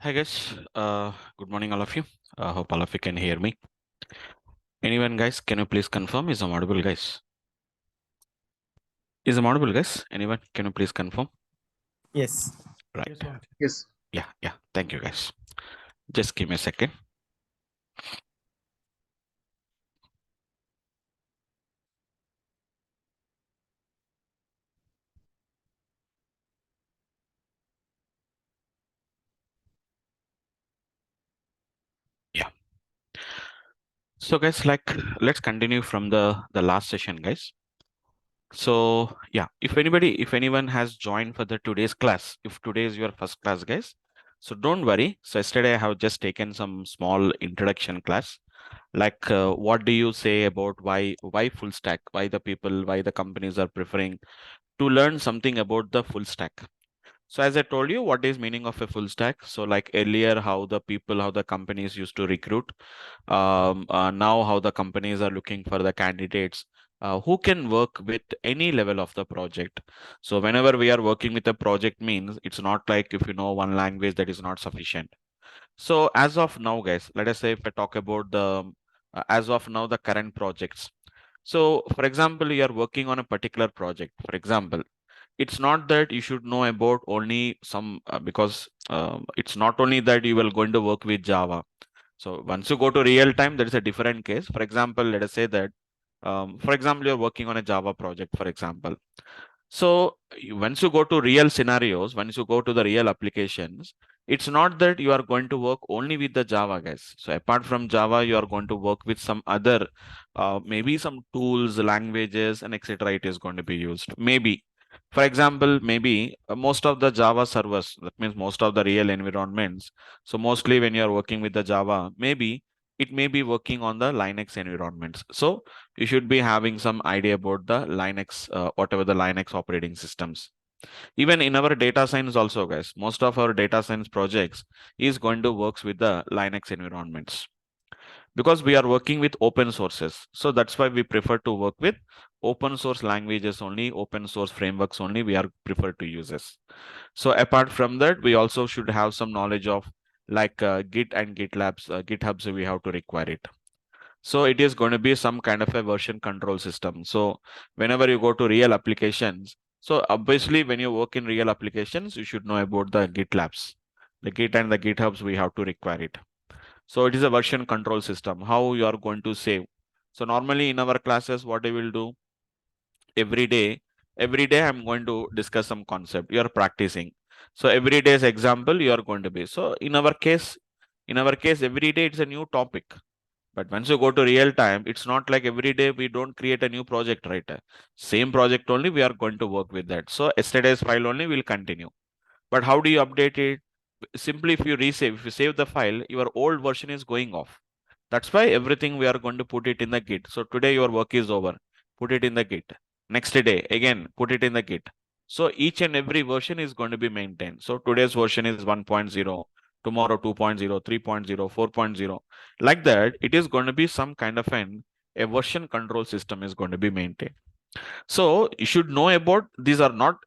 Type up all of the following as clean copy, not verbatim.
Hi guys, good morning all of you. Hope all of you can hear me. Anyone guys, can you please confirm is I'm audible guys? Is I'm audible guys? Anyone, can you please confirm? Yes. Right. Yes, Vamsi. Yes. Yeah. Thank you guys. Just give me a second. Yeah. So guys, let's continue from the last session, guys. So yeah, if anyone has joined for the today's class, if today is your first class, guys, so don't worry. So yesterday I have just taken some small introduction class. What do you say about why full stack? Why the people, why the companies are preferring to learn something about the full stack? So as I told you, what is meaning of a full stack? So like earlier, how the people, how the companies used to recruit, now how the companies are looking for the candidates who can work with any level of the project. So whenever we are working with a project means it's not like if you know one language that is not sufficient. So as of now, guys, let us say if I talk about the as of now the current projects. So for example, you are working on a particular project. For example, it's not that you should know about only some because it's not only that you will going to work with Java. So once you go to real time, there is a different case. For example, let us say that for example, you're working on a Java project, for example. So once you go to real scenarios, once you go to the real applications, it's not that you are going to work only with the Java, guys. So apart from Java, you are going to work with some other, maybe some tools, languages, and etc. It is going to be used. Maybe, for example, maybe most of the Java servers, that means most of the real environments. So mostly when you are working with the Java, maybe it may be working on the Linux environments. So you should be having some idea about the Linux, whatever the Linux operating systems. Even in our data science also, guys, most of our data science projects is going to works with the Linux environments because we are working with open sources. So that's why we prefer to work with open source languages only, open source frameworks only we are prefer to use this. So apart from that, we also should have some knowledge of Git and GitLabs, GitHubs, we have to require it. So it is going to be some kind of a version control system. So whenever you go to real applications, so obviously when you work in real applications, you should know about the GitLabs, the Git and the GitHubs, we have to require it. So it is a version control system, how you are going to save. So normally in our classes, what I will do every day, I'm going to discuss some concept. You are practicing. So every day's example, you are going to be. So in our case, every day it's a new topic. But once you go to real time, it's not like every day we don't create a new project, right? Same project only, we are going to work with that. So yesterday's file only will continue. But how do you update it? Simply if you resave, if you save the file, your old version is going off. That's why everything we are going to put it in the Git. So today your work is over. Put it in the Git. Next day, again, put it in the Git. So each and every version is going to be maintained. So today's version is 1.0, tomorrow 2.0, 3.0, 4.0. Like that, it is going to be some kind of a version control system is going to be maintained. So you should know about these are not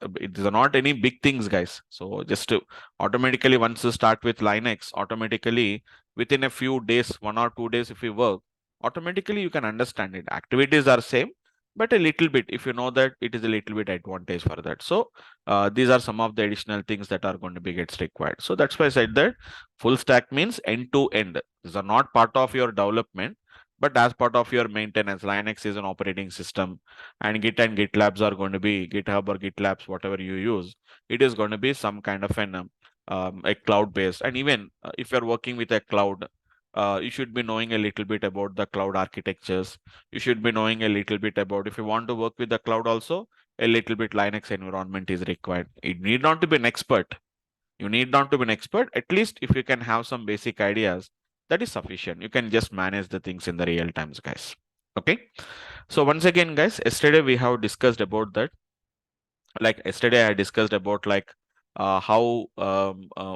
any big things, guys. So just to automatically once you start with Linux, automatically within a few days, 1 or 2 days, if you work, automatically you can understand it. Activities are same, but a little bit. If you know that, it is a little bit advantage for that. So these are some of the additional things that are going to be gets required. So that's why I said that full stack means end to end. These are not part of your development, but as part of your maintenance. Linux is an operating system, and Git and GitLabs are going to be GitHub or GitLabs, whatever you use. It is going to be some kind of a cloud based. And even if you're working with a cloud, you should be knowing a little bit about the cloud architectures. You should be knowing a little bit about, if you want to work with the cloud also, a little bit Linux environment is required. It need not to be an expert. You need not to be an expert. At least if you can have some basic ideas, that is sufficient. You can just manage the things in the real times, guys. Okay. So once again, guys, yesterday we have discussed about that. Like yesterday, I discussed about how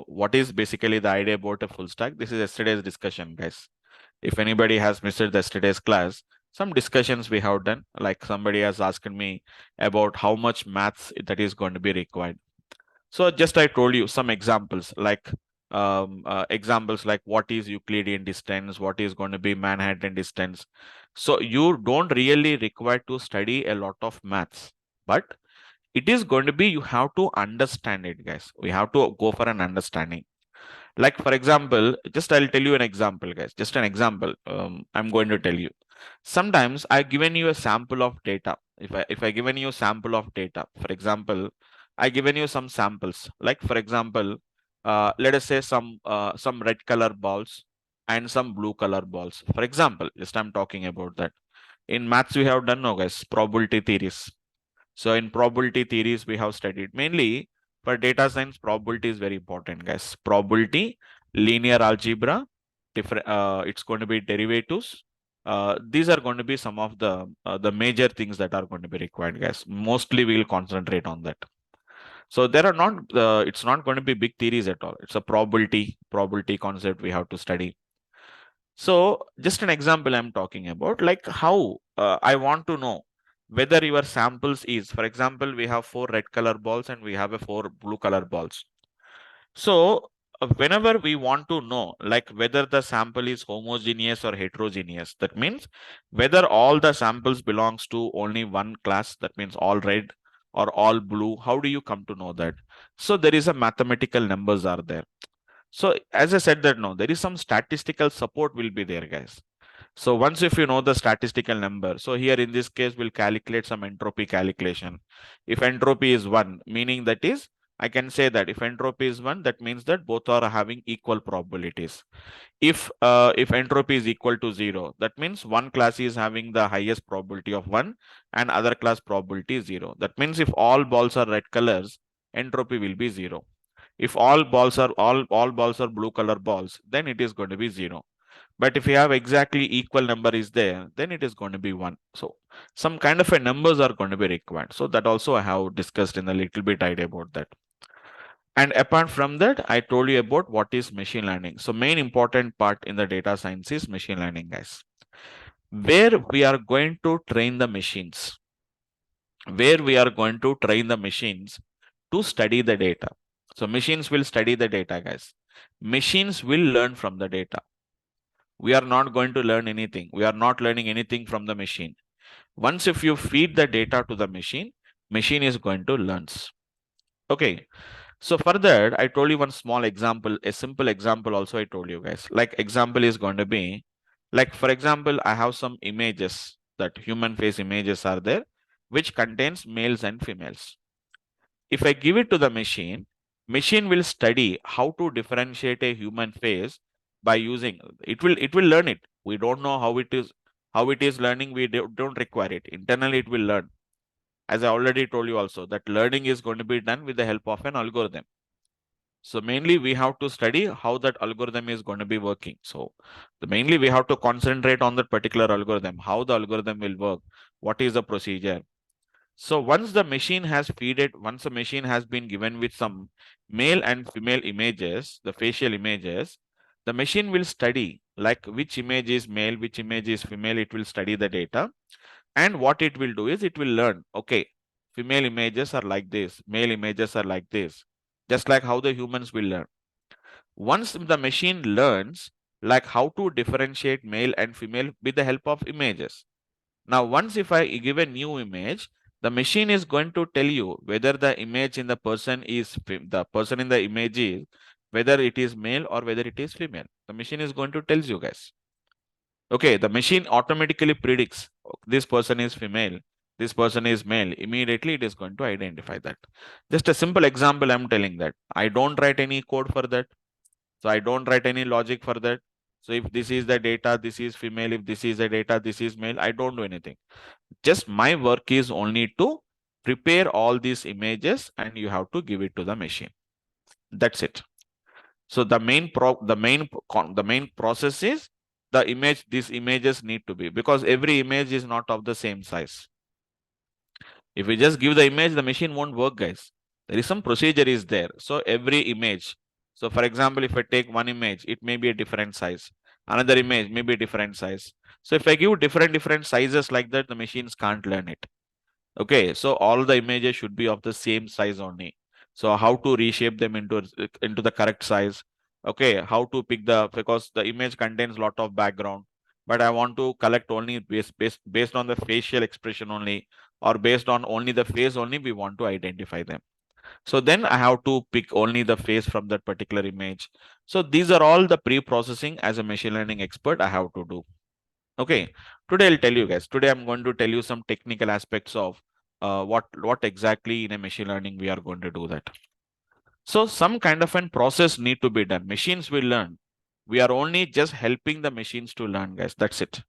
what is basically the idea about a full stack. This is yesterday's discussion, guys. If anybody has missed yesterday's class, some discussions we have done. Like somebody has asked me about how much maths that is going to be required. So just I told you some examples like examples like what is Euclidean distance, what is going to be Manhattan distance. So you don't really require to study a lot of maths, but it is going to be, you have to understand it, guys. We have to go for an understanding. Like, for example, just I'll tell you an example, guys. Just an example. I'm going to tell you. Sometimes I've given you a sample of data. If I given you a sample of data, for example, I given you some samples. Like, for example, let us say some red color balls and some blue color balls. For example, just I'm talking about that. In maths, we have done now, guys, probability theories. So in probability theories, we have studied mainly for data science. Probability is very important, guys. Probability, linear algebra, different. It's going to be derivatives. These are going to be some of the major things that are going to be required, guys. Mostly we'll concentrate on that. So there are not. It's not going to be big theories at all. It's a probability concept we have to study. So just an example I'm talking about, like how I want to know whether your samples is, for example, we have 4 red color balls and we have a 4 blue color balls. So whenever we want to know like whether the sample is homogeneous or heterogeneous, that means whether all the samples belongs to only one class, that means all red or all blue, how do you come to know that? So there is a mathematical numbers are there. So as I said that no, there is some statistical support will be there, guys. So once if you know the statistical number, so here in this case, we'll calculate some entropy calculation. If entropy is 1, meaning that is, I can say that if entropy is 1, that means that both are having equal probabilities. If entropy is equal to 0, that means one class is having the highest probability of 1 and other class probability is 0. That means if all balls are red colors, entropy will be 0. If all balls are blue color balls, then it is going to be 0. But if you have exactly equal number is there, then it is going to be 1. So some kind of a numbers are going to be required. So that also I have discussed in a little bit idea about that. And apart from that, I told you about what is machine learning. So main important part in the data science is machine learning, guys. Where we are going to train the machines. Where we are going to train the machines to study the data. So machines will study the data, guys. Machines will learn from the data. We are not going to learn anything. We are not learning anything from the machine. Once if you feed the data to the machine, machine is going to learn. Okay. So for that, I told you one small example, a simple example also I told you, guys. Like example is going to be, like for example, I have some images, that human face images are there, which contains males and females. If I give it to the machine will study how to differentiate a human face by using it will learn it. We don't know how it is learning. We don't require it. Internally, it will learn. As I already told you also, that learning is going to be done with the help of an algorithm. So mainly we have to study how that algorithm is going to be working. So mainly we have to concentrate on that particular algorithm, how the algorithm will work, what is the procedure. So once the machine has once the machine has been given with some male and female images, the facial images, the machine will study like which image is male, which image is female. It will study the data. And what it will do is it will learn, okay, female images are like this, male images are like this, just like how the humans will learn. Once the machine learns like how to differentiate male and female with the help of images. Now, once if I give a new image, the machine is going to tell you whether the image in the person is the person in the image is whether it is male or whether it is female. The machine is going to tell you, guys. Okay, the machine automatically predicts this person is female, this person is male. Immediately it is going to identify that. Just a simple example, I'm telling that. I don't write any code for that. So I don't write any logic for that. So if this is the data, this is female. If this is the data, this is male. I don't do anything. Just my work is only to prepare all these images and you have to give it to the machine. That's it. So the main process is the image. These images need to be, because every image is not of the same size. If we just give the image, the machine won't work, guys. There is some procedure is there. So every image. So for example, if I take one image, it may be a different size. Another image may be a different size. So if I give different sizes like that, the machines can't learn it. Okay, so all the images should be of the same size only. So how to reshape them into the correct size? Okay, how to pick because the image contains lot of background, but I want to collect only based on the facial expression only, or based on only the face only, we want to identify them. So then I have to pick only the face from that particular image. So these are all the pre-processing as a machine learning expert I have to do. Okay, today I'll tell you guys. Today I'm going to tell you some technical aspects of what exactly in a machine learning we are going to do that. So some kind of an process need to be done. Machines will learn. We are only just helping the machines to learn, guys. That's it.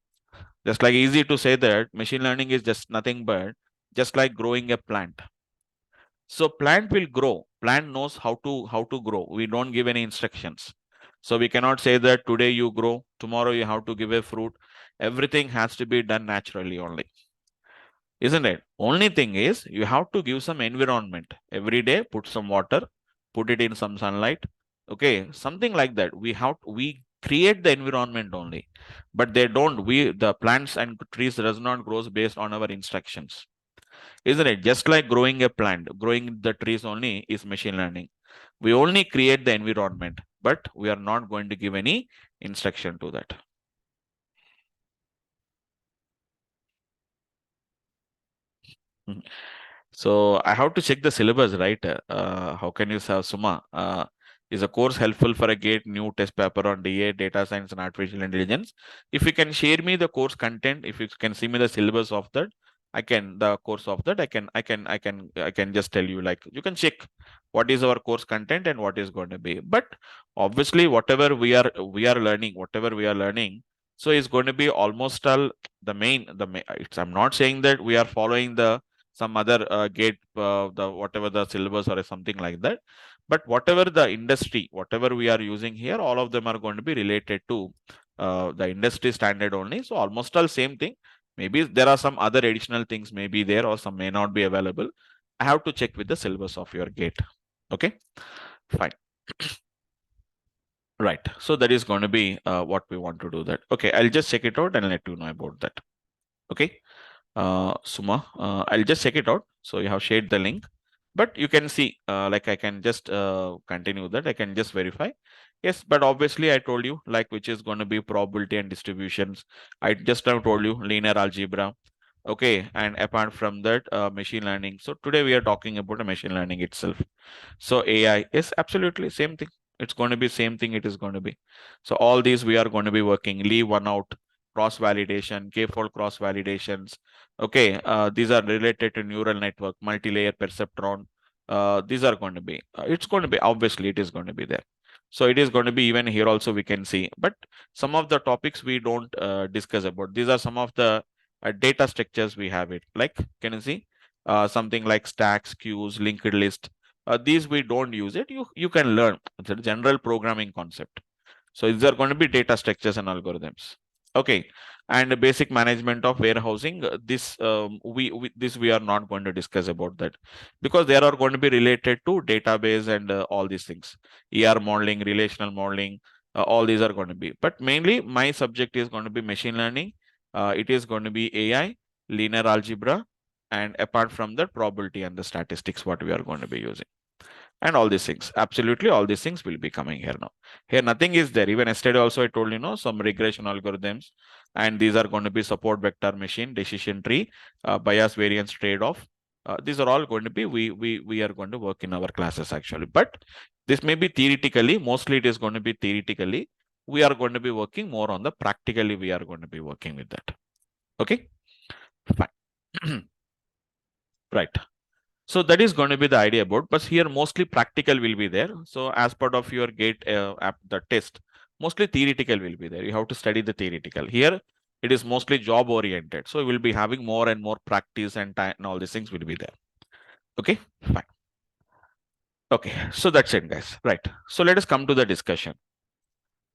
Just like easy to say that machine learning is just nothing but just like growing a plant. So plant will grow. Plant knows how to grow. We don't give any instructions. So we cannot say that today you grow, tomorrow you have to give a fruit. Everything has to be done naturally only. Isn't it? Only thing is you have to give some environment. Every day, put some water, put it in some sunlight. Okay, something like that. We create the environment only. But they don't. The plants and trees does not grows based on our instructions. Isn't it? Just like growing a plant, growing the trees only is machine learning. We only create the environment, but we are not going to give any instruction to that. Mhm. So I have to check the syllabus, right? How can you say, Suma? Is a course helpful for a GATE new test paper on DA, data science and artificial intelligence? If you can share me the course content, if you can see me the syllabus of that, the course of that, I can just tell you, like, you can check what is our course content and what is going to be. But obviously, whatever we are learning, so it's going to be almost all I'm not saying that we are following some other gate the whatever the syllabus or something like that, but whatever the industry, whatever we are using here, all of them are going to be related to the industry standard only. So almost all same thing. Maybe there are some other additional things may be there or some may not be available. I have to check with the syllabus of your gate. Okay, fine. Right, so that is going to be what we want to do that. Okay, I'll just check it out and let you know about that. Okay, Suma, I'll just check it out. So you have shared the link, but you can see, like I can just continue that. I can just verify. Yes, but obviously I told you like which is going to be probability and distributions. I just have told you linear algebra. Okay, and apart from that, machine learning. So today we are talking about a machine learning itself. So AI is absolutely same thing. It's going to be same thing. It is going to be. So all these we are going to be working. Leave one out. Cross validation, k-fold cross validations. Okay, these are related to neural network, multi-layer perceptron. These are going to be. It's going to be obviously it is going to be there. So it is going to be even here also we can see. But some of the topics we don't discuss about. These are some of the data structures we have it. Like can you see something like stacks, queues, linked list. These we don't use it. You can learn the general programming concept. So these are going to be data structures and algorithms. Okay, and basic management of warehousing. This we are not going to discuss about that because they are going to be related to database and all these things. ER modeling, relational modeling, all these are going to be. But mainly my subject is going to be machine learning. It is going to be AI, linear algebra, and apart from that, probability and the statistics what we are going to be using and all these things. Absolutely, all these things will be coming here now. Here, nothing is there. Even yesterday also, I told some regression algorithms, and these are going to be support vector machine, decision tree, bias variance trade-off. These are all going to be we are going to work in our classes actually. But this may be theoretically. Mostly, it is going to be theoretically. We are going to be working more on the practically. We are going to be working with that. Okay, fine. Right. So that is going to be the idea about, but here mostly practical will be there. So as part of your gate app, the test, mostly theoretical will be there. You have to study the theoretical. Here, it is mostly job oriented. So we will be having more and more practice and time and all these things will be there. Okay, fine. Okay, so that's it, guys. Right. So let us come to the discussion.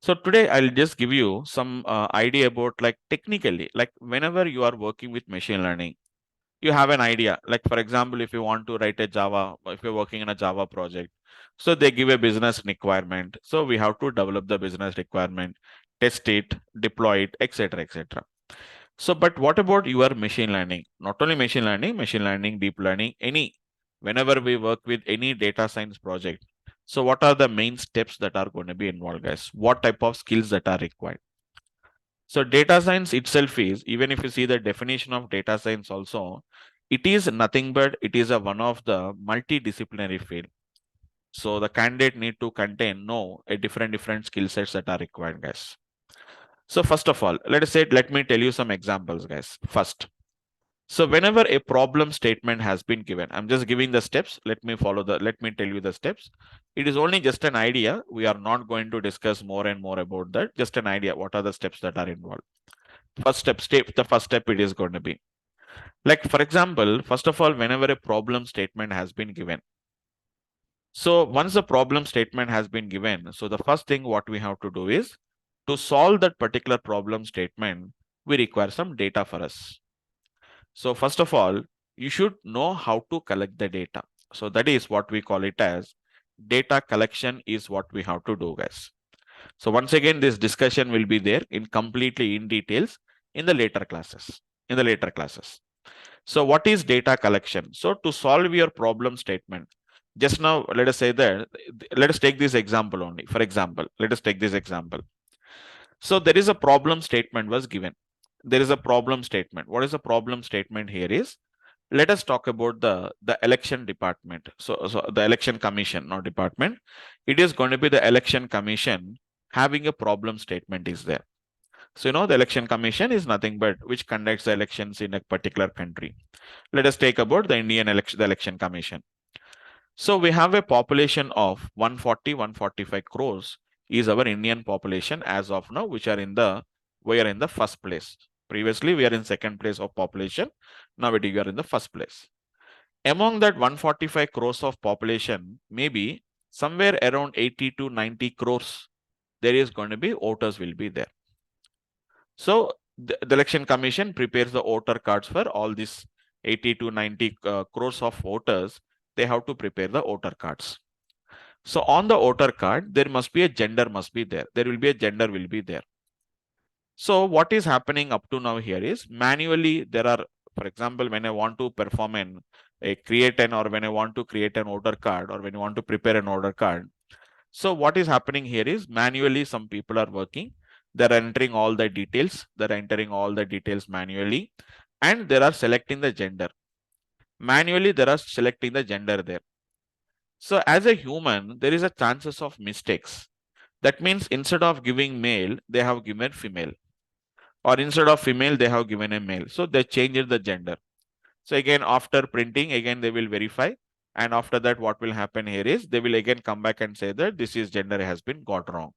So today I'll just give you some idea about like technically, like whenever you are working with machine learning, you have an idea. Like for example, if you want to write a Java, if you're working in a Java project, so they give a business requirement. So we have to develop the business requirement, test it, deploy it, etc., etc. So, but what about your machine learning? Not only machine learning, deep learning, any, whenever we work with any data science project. So what are the main steps that are going to be involved, guys? What type of skills that are required? So data science itself is, even if you see the definition of data science also, it is nothing but it is a one of the multidisciplinary field. So the candidate need to know a different skill sets that are required, guys. So first of all, let me tell you some examples, guys. First, so whenever a problem statement has been given, I'm just giving the steps. Let me tell you the steps. It is only just an idea. We are not going to discuss more and more about that. Just an idea. What are the steps that are involved? The first step it is going to be. Like, for example, first of all, whenever a problem statement has been given. So once the problem statement has been given, so the first thing what we have to do is to solve that particular problem statement, we require some data for us. So first of all, you should know how to collect the data. So that is what we call it as data collection is what we have to do, guys. So once again, this discussion will be there in completely in details in the later classes. So what is data collection? So to solve your problem statement, just now, let us say that, let us take this example only. For example, let us take this example. So there is a problem statement was given. There is a problem statement. What is the problem statement here is, let us talk about the election department. So the election commission, not department. It is going to be the election commission having a problem statement is there. So, the election commission is nothing but which conducts the elections in a particular country. Let us take about the election commission. So we have a population of 145 crores is our Indian population as of now, we are in the first place. Previously, we are in second place of population. Now we are in the first place. Among that 145 crores of population, maybe somewhere around 80 to 90 crores, there is going to be voters will be there. So the election commission prepares the voter cards for all these 80 to 90 crores of voters. They have to prepare the voter cards. So on the voter card, there must be a gender must be there. There will be a gender will be there. So what is happening up to now here is manually there are, for example, when I want to perform when I want to create an order card or when you want to prepare an order card. So what is happening here is manually some people are working. They're entering all the details. They're entering all the details manually and they are selecting the gender. Manually, they are selecting the gender there. So as a human, there is a chances of mistakes. That means instead of giving male, they have given female. Or instead of female, they have given a male. So they changed the gender. So again, after printing, again, they will verify. And after that, what will happen here is they will again come back and say that this is gender has been got wrong.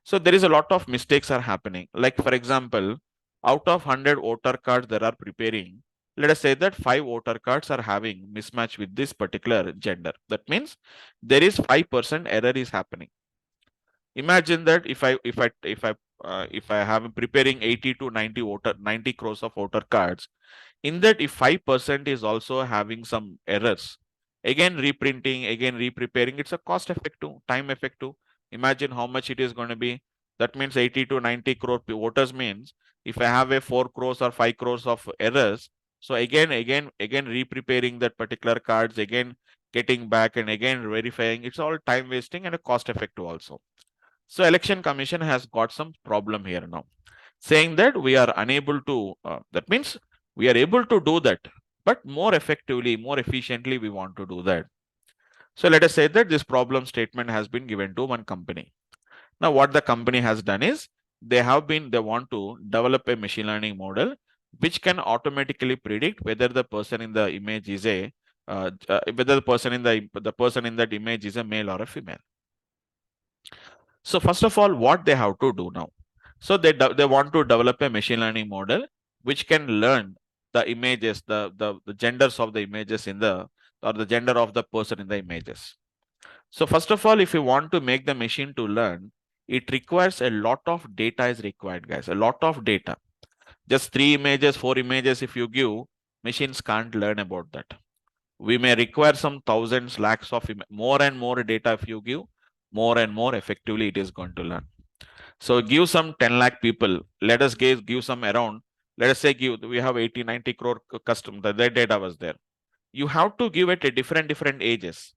So there is a lot of mistakes are happening. Like for example, out of 100 voter cards that are preparing, let us say that 5 voter cards are having mismatch with this particular gender. That means there is 5% error is happening. Imagine that if I have preparing 80 to 90 crores of voter cards, in that if 5% is also having some errors, again reprinting, again repreparing, it's a cost effective, time effective. Imagine how much it is going to be. That means 80 to 90 crore voters means if I have a 4 crores or 5 crores of errors, so again repreparing that particular cards, again getting back and again verifying, it's all time wasting and a cost effective also. So election commission has got some problem here now, saying that we are unable to, that means we are able to do that, but more effectively, more efficiently, we want to do that. So let us say that this problem statement has been given to one company. Now what the company has done is they want to develop a machine learning model which can automatically predict whether the person in the image is whether the person in that image is a male or a female. So first of all, what they have to do now? So they want to develop a machine learning model which can learn the images, the genders of the images or the gender of the person in the images. So first of all, if you want to make the machine to learn, it requires a lot of data is required, guys, a lot of data. Just 3 images, 4 images, if you give, machines can't learn about that. We may require some thousands, lakhs of more and more data. If you give, more and more effectively it is going to learn. So give some 10 lakh people. Let us give some around. Let us say we have 80, 90 crore custom. Their data was there. You have to give it a different ages.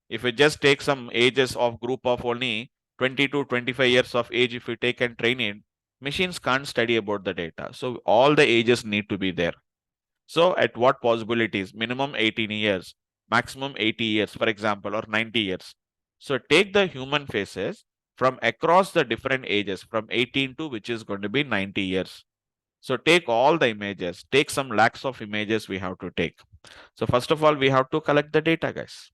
If we just take some ages of group of only 20 to 25 years of age, if we take and train it, machines can't study about the data. So all the ages need to be there. So at what possibilities? Minimum 18 years, maximum 80 years, for example, or 90 years. So take the human faces from across the different ages, from 18 to which is going to be 90 years. So take all the images, take some lakhs of images we have to take. So first of all, we have to collect the data, guys.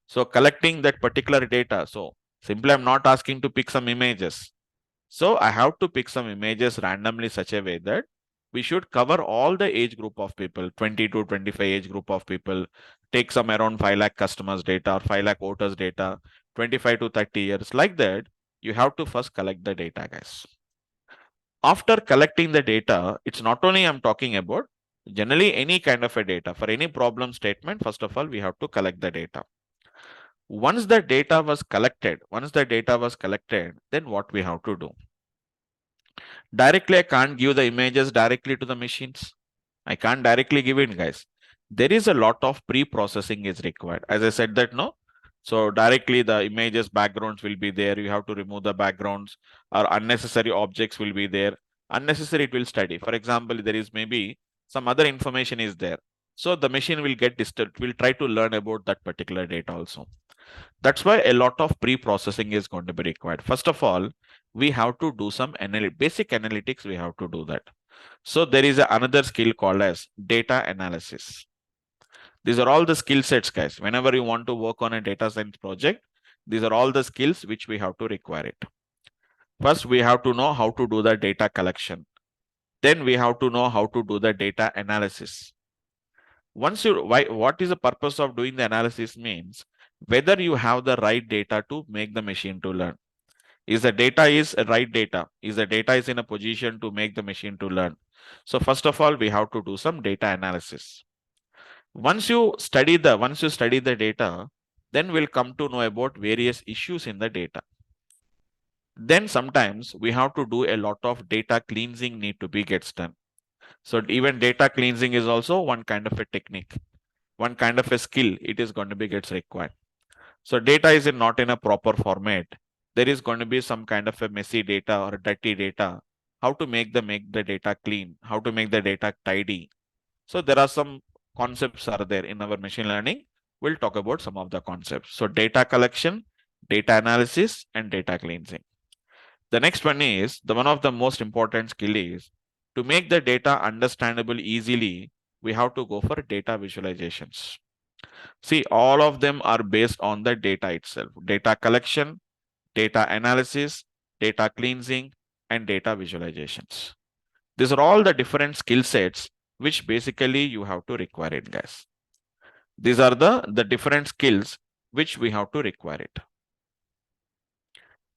So collecting that particular data. So simply I'm not asking to pick some images. So I have to pick some images randomly such a way that we should cover all the age group of people, 20 to 25 age group of people, take some around 5 lakh customers data or 5 lakh voters data, 25 to 30 years. Like that, you have to first collect the data, guys. After collecting the data, it's not only I'm talking about generally any kind of a data. For any problem statement, first of all, we have to collect the data. Once the data was collected, then what we have to do? Directly, I can't give the images directly to the machines. I can't directly give it, guys. There is a lot of pre-processing is required. As I said that, no. So directly the images backgrounds will be there. You have to remove the backgrounds or unnecessary objects will be there. Unnecessary it will study. For example, there is maybe some other information is there. So the machine will get disturbed, will try to learn about that particular data also. That's why a lot of pre-processing is going to be required. First of all, we have to do some basic analytics. We have to do that. So there is another skill called as data analysis. These are all the skill sets, guys. Whenever you want to work on a data science project, these are all the skills which we have to require it. First, we have to know how to do the data collection. Then we have to know how to do the data analysis. What is the purpose of doing the analysis means whether you have the right data to make the machine to learn. Is the data is right data? Is the data is in a position to make the machine to learn? So first of all, we have to do some data analysis. Once you study the data, then we'll come to know about various issues in the data. Then sometimes we have to do a lot of data cleansing need to be gets done. So even data cleansing is also one kind of a technique, one kind of a skill. It is going to be gets required. So data is not in a proper format. There is going to be some kind of a messy data or dirty data. How to make the data clean? How to make the data tidy? So there are some concepts are there in our machine learning. We'll talk about some of the concepts. So data collection, data analysis, and data cleansing. The next one is the one of the most important skill is to make the data understandable easily. We have to go for data visualizations. See, all of them are based on the data itself. Data collection, data analysis, data cleansing, and data visualizations. These are all the different skill sets which basically you have to require it, guys. These are the different skills which we have to require it.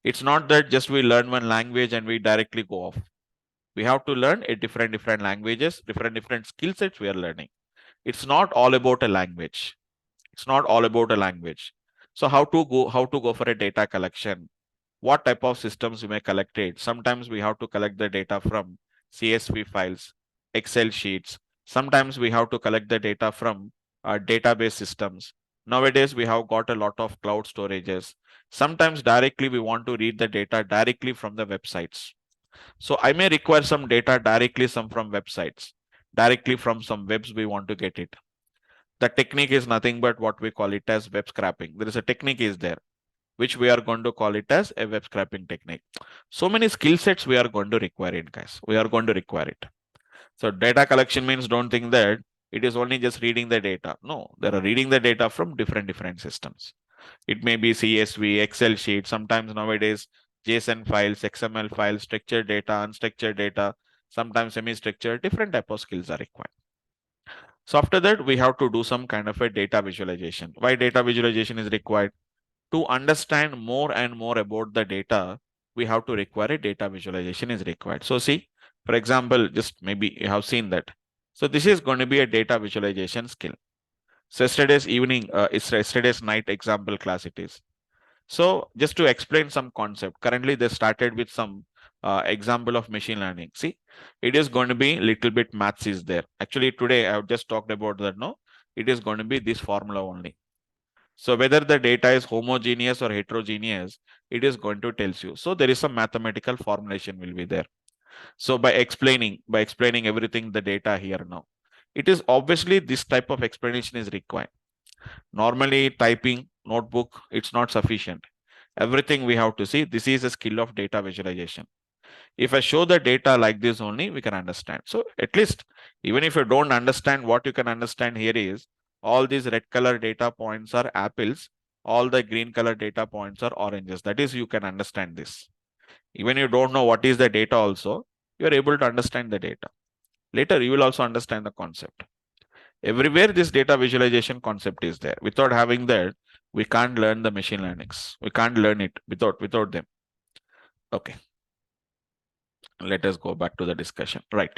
It's not that just we learn one language and we directly go off. We have to learn a different languages, different skill sets we are learning. It's not all about a language. It's not all about a language. So how to go for a data collection? What type of systems we may collect it? Sometimes we have to collect the data from CSV files, Excel sheets. Sometimes we have to collect the data from database systems. Nowadays, we have got a lot of cloud storages. Sometimes directly we want to read the data directly from the websites. So I may require some data directly some from websites, directly from some webs we want to get it. The technique is nothing but what we call it as web scraping. There is a technique is there, which we are going to call it as a web scraping technique. So many skill sets we are going to require it, guys. We are going to require it. So data collection means don't think that it is only just reading the data. No, there are reading the data from different systems. It may be CSV, Excel sheet, sometimes nowadays JSON files, XML files, structured data, unstructured data, sometimes semi-structured, different type of skills are required. So after that, we have to do some kind of a data visualization. Why data visualization is required? To understand more and more about the data, we have to require a data visualization is required. So see, for example, just maybe you have seen that. So this is going to be a data visualization skill. So yesterday's evening, it's yesterday's night example class it is. So just to explain some concept, currently they started with some example of machine learning. See, it is going to be little bit maths is there. Actually, today I have just talked about that. No, it is going to be this formula only. So whether the data is homogeneous or heterogeneous, it is going to tell you. So there is some mathematical formulation will be there. So by explaining everything, the data here now, it is obviously this type of explanation is required. Normally typing notebook, it's not sufficient. Everything we have to see. This is a skill of data visualization. If I show the data like this only, we can understand. So at least, even if you don't understand, what you can understand here is all these red color data points are apples, all the green color data points are oranges. That is, you can understand this. Even you don't know what is the data also, you are able to understand the data. Later, you will also understand the concept. Everywhere this data visualization concept is there. Without having that, we can't learn the machine learnings. We can't learn it without them. Okay. Let us go back to the discussion. Right.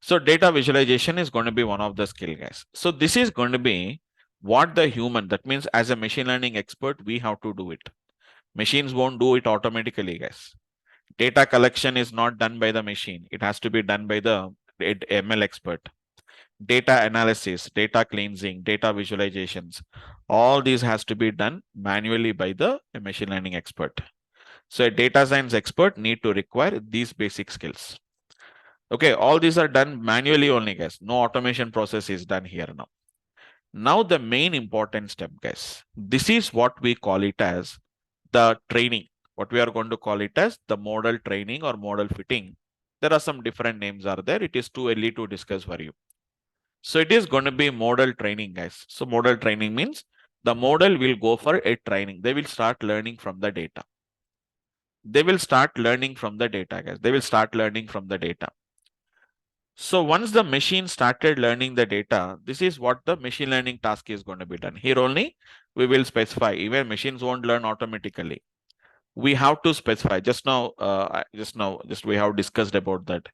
So data visualization is going to be one of the skill, guys. So this is going to be what the human, that means as a machine learning expert, we have to do it. Machines won't do it automatically, guys. Data collection is not done by the machine. It has to be done by the ML expert. Data analysis, data cleansing, data visualizations, all these has to be done manually by the machine learning expert. So a data science expert need to require these basic skills. Okay, all these are done manually only, guys. No automation process is done here now. Now the main important step, guys. This is what we call it as the training. What we are going to call it as the model training or model fitting. There are some different names are there. It is too early to discuss for you. So it is going to be model training, guys. So model training means the model will go for a training. They will start learning from the data. They will start learning from the data, guys. They will start learning from the data. So once the machine started learning the data, this is what the machine learning task is going to be done. Here only we will specify. Even machines won't learn automatically. We have to specify. Just we have discussed about that.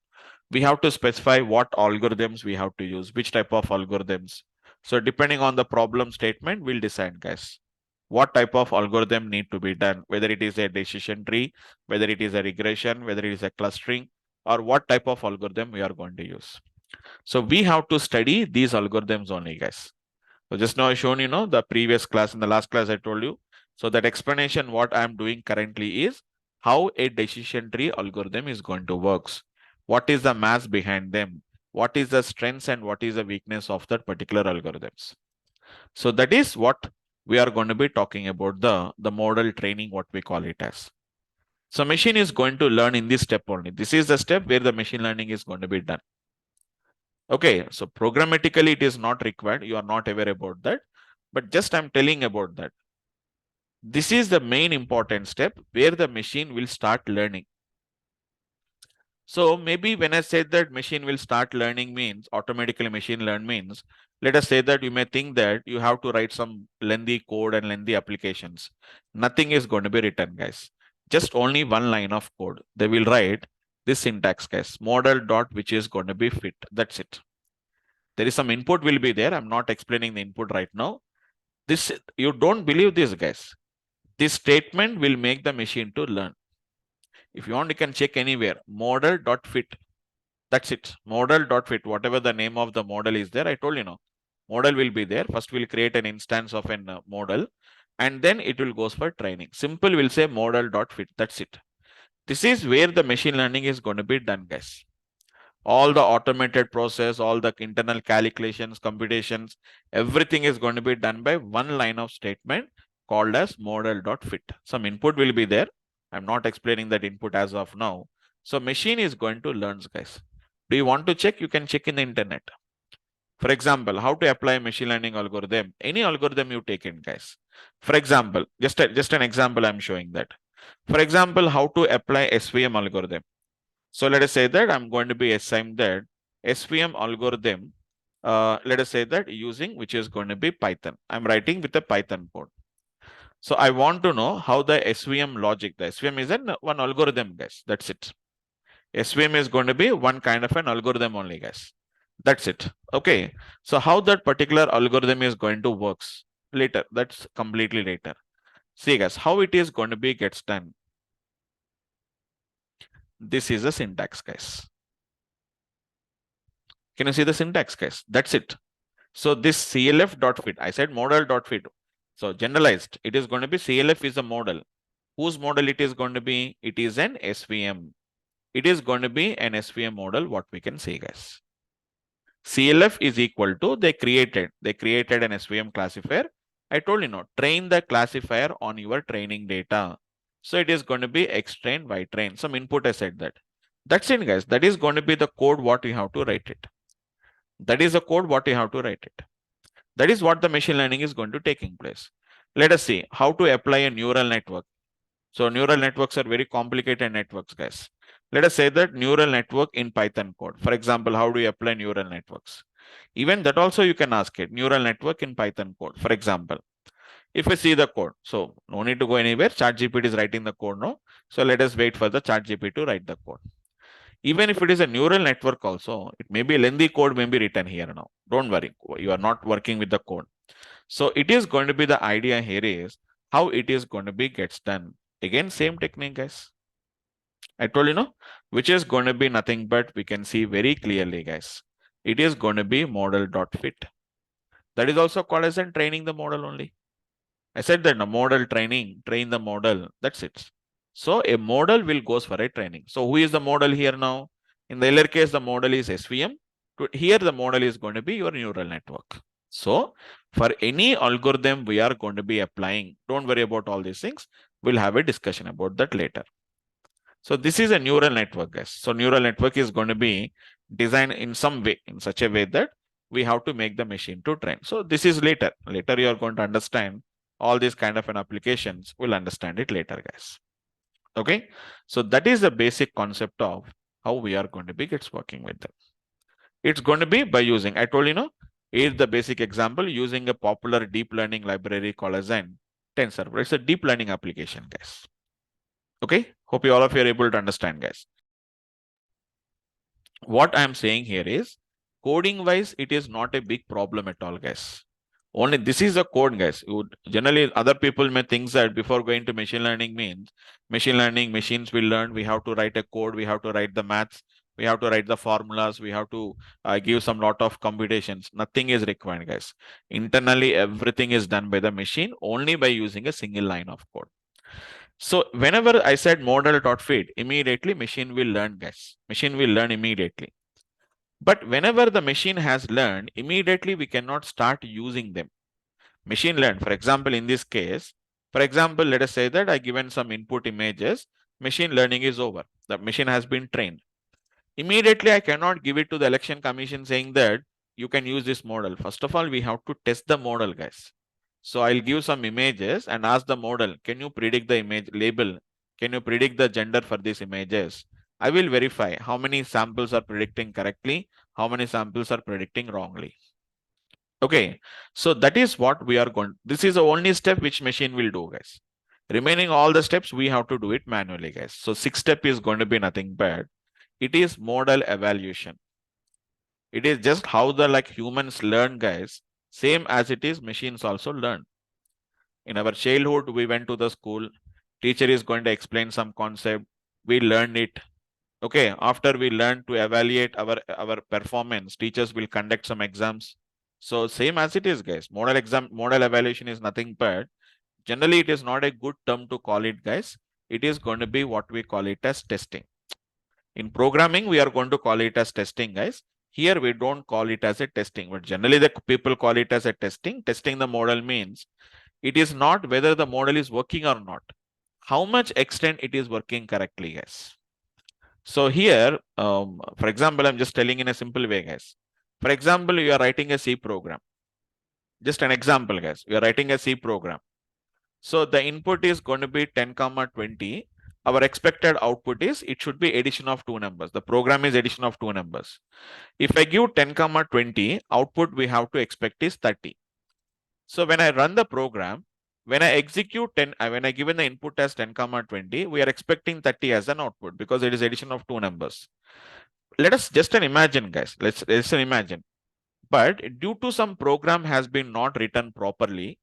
We have to specify what algorithms we have to use, which type of algorithms. So depending on the problem statement, we'll decide, guys, what type of algorithm need to be done, whether it is a decision tree, whether it is a regression, whether it is a clustering, or what type of algorithm we are going to use. So we have to study these algorithms only, guys. So just now I shown, the previous class, in the last class I told you. So that explanation, what I'm doing currently is how a decision tree algorithm is going to works. What is the math behind them? What is the strengths and what is the weakness of that particular algorithms? So that is what we are going to be talking about, the model training, what we call it as. So machine is going to learn in this step only. This is the step where the machine learning is going to be done. Okay, so programmatically it is not required. You are not aware about that, but just I'm telling about that. This is the main important step where the machine will start learning. So maybe when I said that machine will start learning means automatically machine learn means, let us say that you may think that you have to write some lengthy code and lengthy applications. Nothing is going to be written, guys. Just only one line of code. They will write this syntax, guys, model dot which is going to be fit. That's it. There is some input will be there. I'm not explaining the input right now. This, you don't believe this, guys. This statement will make the machine to learn. If you want, you can check anywhere. Model.fit. That's it. Model.fit. Whatever the name of the model is there, I told you, model will be there. First, we'll create an instance of an model, and then it will goes for training. Simple will say model.fit. That's it. This is where the machine learning is going to be done, guys. All the automated process, all the internal calculations, computations, everything is going to be done by one line of statement called as model.fit. Some input will be there. I'm not explaining that input as of now. So machine is going to learn, guys. Do you want to check? You can check in the internet. For example, how to apply machine learning algorithm. Any algorithm you take in, guys. For example, just an example I'm showing that. For example, how to apply SVM algorithm. So let us say that I'm going to be assigning that SVM algorithm. Let us say that using which is going to be Python. I'm writing with a Python code. So I want to know how the SVM logic. The SVM is one algorithm, guys. That's it. SVM is going to be one kind of an algorithm only, guys. That's it. Okay. So how that particular algorithm is going to works later. That's completely later. See, guys, how it is going to be gets done. This is the syntax, guys. Can you see the syntax, guys? That's it. So this CLF.fit, I said model.fit. So generalized, it is going to be CLF is a model. Whose model it is going to be? It is an SVM. It is going to be an SVM model, what we can say, guys. CLF is equal to they created an SVM classifier. I told you, no, train the classifier on your training data. So it is going to be X train, Y train. Some input I said that. That's it, guys. That is going to be the code what you have to write it. That is the code what you have to write it. That is what the machine learning is going to taking place. Let us see how to apply a neural network. So neural networks are very complicated networks, guys. Let us say that neural network in Python code. For example, how do you apply neural networks? Even that also you can ask it. Neural network in Python code. For example, if we see the code, so no need to go anywhere. ChatGPT is writing the code now. So let us wait for the ChatGPT to write the code. Even if it is a neural network also, it may be lengthy code may be written here now. Don't worry. You are not working with the code. So it is going to be the idea here is how it is going to be gets done. Again, same technique, guys. I told you, no, which is going to be nothing but we can see very clearly, guys. It is going to be model.fit. That is also called as in training the model only. I said that the model training, train the model. That's it. So a model will goes for a training. So who is the model here now? In the earlier case, the model is SVM. Here, the model is going to be your neural network. So for any algorithm we are going to be applying, don't worry about all these things. We'll have a discussion about that later. So this is a neural network, guys. So neural network is going to be designed in some way, in such a way that we have to make the machine to train. So this is later. Later you are going to understand all these kind of an applications. We'll understand it later, guys. Okay. So that is the basic concept of how we are going to be working with them. It's going to be by using, I told you, no, is the basic example using a popular deep learning library called as an TensorFlow. It's a deep learning application, guys. Okay. Hope you all of you are able to understand, guys. What I'm saying here is coding wise, it is not a big problem at all, guys. Only this is a code, guys. Generally, other people may think that before going to machine learning means machine learning, machines will learn. We have to write a code. We have to write the maths. We have to write the formulas. We have to give some lot of computations. Nothing is required, guys. Internally, everything is done by the machine only by using a single line of code. So whenever I said model.fit, immediately machine will learn, guys. Machine will learn immediately. But whenever the machine has learned, immediately we cannot start using them. Machine learn, for example, in this case, for example, let us say that I given some input images, machine learning is over. The machine has been trained. Immediately, I cannot give it to the election commission saying that you can use this model. First of all, we have to test the model, guys. So I'll give some images and ask the model, can you predict the image label? Can you predict the gender for these images? I will verify how many samples are predicting correctly, how many samples are predicting wrongly. Okay, so that is what we are going. This is the only step which machine will do, guys. Remaining all the steps, we have to do it manually, guys. So 6th step is going to be nothing but it is model evaluation. It is just how the humans learn, guys, same as it is machines also learn. In our childhood, we went to the school, teacher is going to explain some concept, we learn it. Okay, after we learn to evaluate our performance, teachers will conduct some exams. So same as it is, guys. Model evaluation is nothing but generally it is not a good term to call it, guys. It is going to be what we call it as testing. In programming, we are going to call it as testing, guys. Here we don't call it as a testing, but generally the people call it as a testing. Testing the model means it is not whether the model is working or not, how much extent it is working correctly, guys. So here, for example, I'm just telling in a simple way, guys. For example, you are writing a C program. Just an example, guys. You are writing a C program. So the input is going to be 10, 20. Our expected output is it should be addition of two numbers. The program is addition of two numbers. If I give 10, 20, output we have to expect is 30. So when I run the program, when I execute 10, when I given the input as 10, 20, we are expecting 30 as an output because it is addition of two numbers. Let us just imagine, guys. Let's imagine. But due to some program has been not written properly,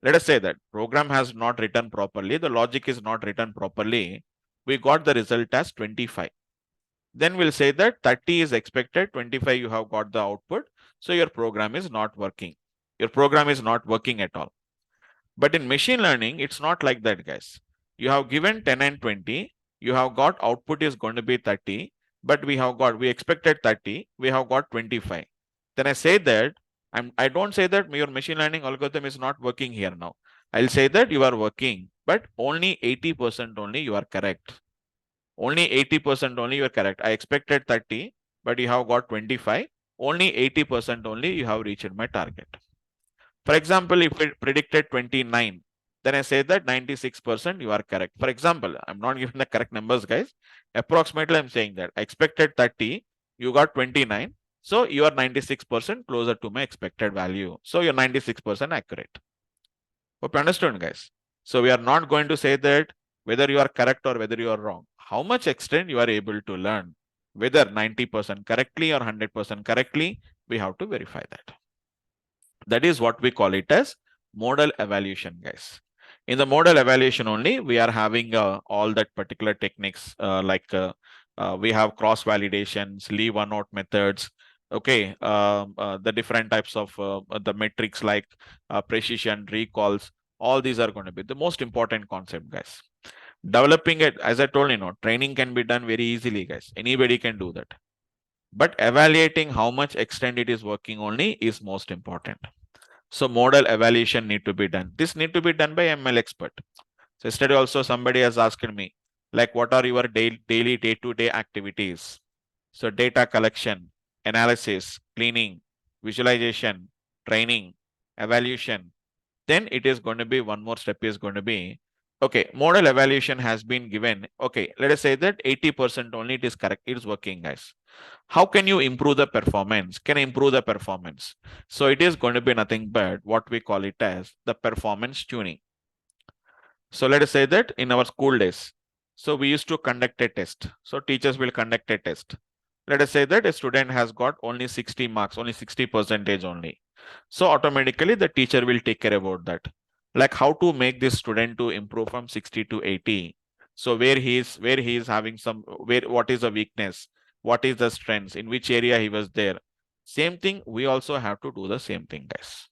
let us say that program has not written properly, the logic is not written properly, we got the result as 25. Then we'll say that 30 is expected, 25 you have got the output. So your program is not working. Your program is not working at all. But in machine learning, it's not like that, guys. You have given 10 and 20. You have got output is going to be 30, but we expected 30. We have got 25. Then I say that I don't say that your machine learning algorithm is not working here now. I'll say that you are working, but only 80% only you are correct. Only 80% only you are correct. I expected 30, but you have got 25. Only 80% only you have reached my target. For example, if it predicted 29, then I say that 96% you are correct. For example, I'm not giving the correct numbers, guys. Approximately, I'm saying that I expected 30, you got 29. So you are 96% closer to my expected value. So you're 96% accurate. Hope you understand, guys. So we are not going to say that whether you are correct or whether you are wrong. How much extent you are able to learn, whether 90% correctly or 100% correctly, we have to verify that. That is what we call it as model evaluation, guys. In the model evaluation only, we are having all that particular techniques we have cross validations, leave one out methods. Okay, the different types of the metrics like precision, recalls. All these are going to be the most important concept, guys. Developing it, as I told you, training can be done very easily, guys. Anybody can do that. But evaluating how much extent it is working only is most important. So model evaluation need to be done. This need to be done by ML expert. So yesterday also somebody has asked me, like, what are your daily day-to-day activities? So data collection, analysis, cleaning, visualization, training, evaluation. Then it is going to be one more step is going to be, okay, model evaluation has been given. Okay, let us say that 80% only it is correct. It is working, guys. How can you improve the performance? Can I improve the performance? So it is going to be nothing but what we call it as the performance tuning. So let us say that in our school days, so we used to conduct a test. So teachers will conduct a test. Let us say that a student has got only 60 marks, only 60% only. So automatically the teacher will take care about that. Like how to make this student to improve from 60 to 80. So where he is having what is the weakness, what is the strengths, in which area he was there. Same thing, we also have to do the same thing, guys.